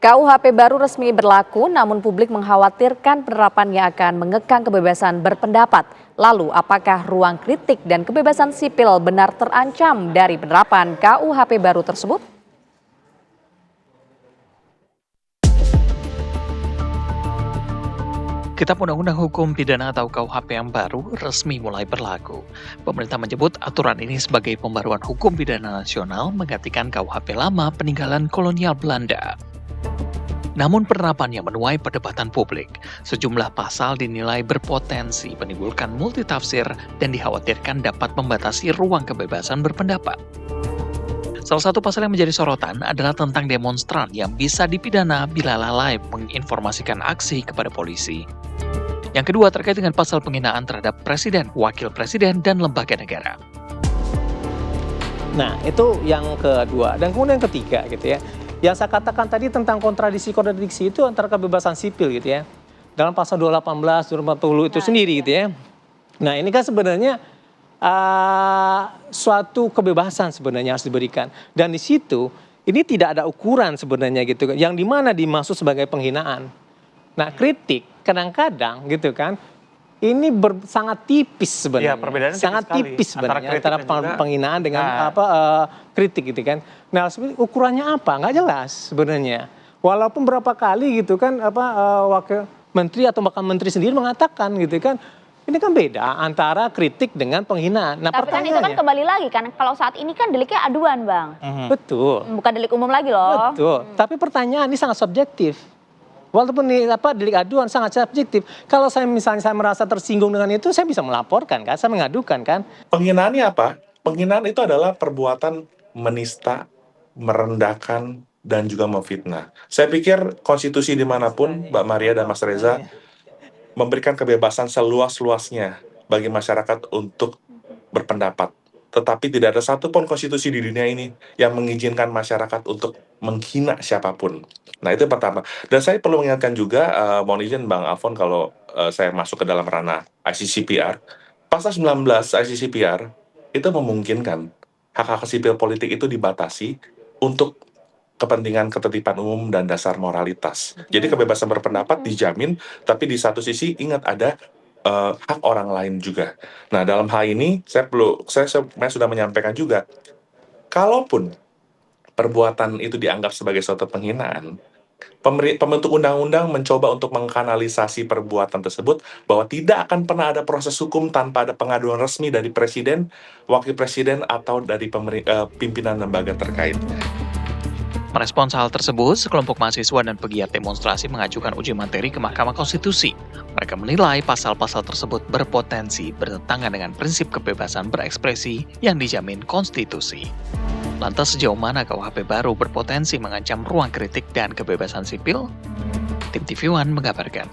KUHP baru resmi berlaku, namun publik mengkhawatirkan penerapannya akan mengekang kebebasan berpendapat. Lalu, apakah ruang kritik dan kebebasan sipil benar terancam dari penerapan KUHP baru tersebut? Kitab Undang-Undang Hukum Pidana atau KUHP yang baru resmi mulai berlaku. Pemerintah menyebut aturan ini sebagai pembaruan hukum pidana nasional menggantikan KUHP lama peninggalan kolonial Belanda. Namun penerapannya menuai perdebatan publik. Sejumlah pasal dinilai berpotensi menimbulkan multitafsir dan dikhawatirkan dapat membatasi ruang kebebasan berpendapat. Salah satu pasal yang menjadi sorotan adalah tentang demonstran yang bisa dipidana bila lalai menginformasikan aksi kepada polisi. Yang kedua terkait dengan pasal penghinaan terhadap presiden, wakil presiden, dan lembaga negara. Nah, itu yang kedua. Dan kemudian yang ketiga gitu ya. Yang saya katakan tadi tentang kontradiksi itu antara kebebasan sipil gitu ya. Dalam pasal 218, 240 itu sendiri gitu ya. Nah, ini kan sebenarnya suatu kebebasan sebenarnya harus diberikan. Dan di situ ini tidak ada ukuran sebenarnya gitu. Yang dimana dimaksud sebagai penghinaan. Nah, kritik kadang-kadang gitu kan. Ini sangat tipis sebenarnya. Ya, perbedaannya sangat tipis sebenarnya antara penghinaan dengan kritik gitu kan. Nah, ukurannya apa? Nggak jelas sebenarnya. Walaupun berapa kali gitu kan wakil menteri atau bahkan menteri sendiri mengatakan gitu kan, ini kan beda antara kritik dengan penghinaan. Nah, tapi kan itu kan kembali lagi kan, kalau saat ini kan deliknya aduan, Bang. Betul. Bukan delik umum lagi loh. Betul. Tapi pertanyaan ini sangat subjektif. Walaupun delik aduan sangat subjektif. Kalau saya merasa tersinggung dengan itu, saya bisa melaporkan kan, saya mengadukan kan. Penghinaannya apa? Penghinaan itu adalah perbuatan menista, merendahkan, dan juga memfitnah. Saya pikir konstitusi dimanapun, Mbak Maria dan Mas Reza, memberikan kebebasan seluas-luasnya bagi masyarakat untuk berpendapat. Tetapi tidak ada satupun konstitusi di dunia ini yang mengizinkan masyarakat untuk menghina siapapun. Nah, itu yang pertama. Dan saya perlu mengingatkan juga, mohon izin Bang Alfon kalau saya masuk ke dalam ranah ICCPR. Pasal 19 ICCPR itu memungkinkan hak-hak sipil politik itu dibatasi untuk kepentingan ketertiban umum dan dasar moralitas. Jadi kebebasan berpendapat dijamin, tapi di satu sisi ingat ada hak orang lain juga. Nah, dalam hal ini saya sudah menyampaikan juga, kalaupun perbuatan itu dianggap sebagai suatu penghinaan, pembentuk undang-undang mencoba untuk mengkanalisasi perbuatan tersebut bahwa tidak akan pernah ada proses hukum tanpa ada pengaduan resmi dari presiden, wakil presiden, atau dari pimpinan lembaga terkait. Merespons hal tersebut, sekelompok mahasiswa dan pegiat demonstrasi mengajukan uji materi ke Mahkamah Konstitusi. Mereka menilai pasal-pasal tersebut berpotensi bertentangan dengan prinsip kebebasan berekspresi yang dijamin konstitusi. Lantas sejauh mana KUHP baru berpotensi mengancam ruang kritik dan kebebasan sipil? Tim TV One mengabarkan.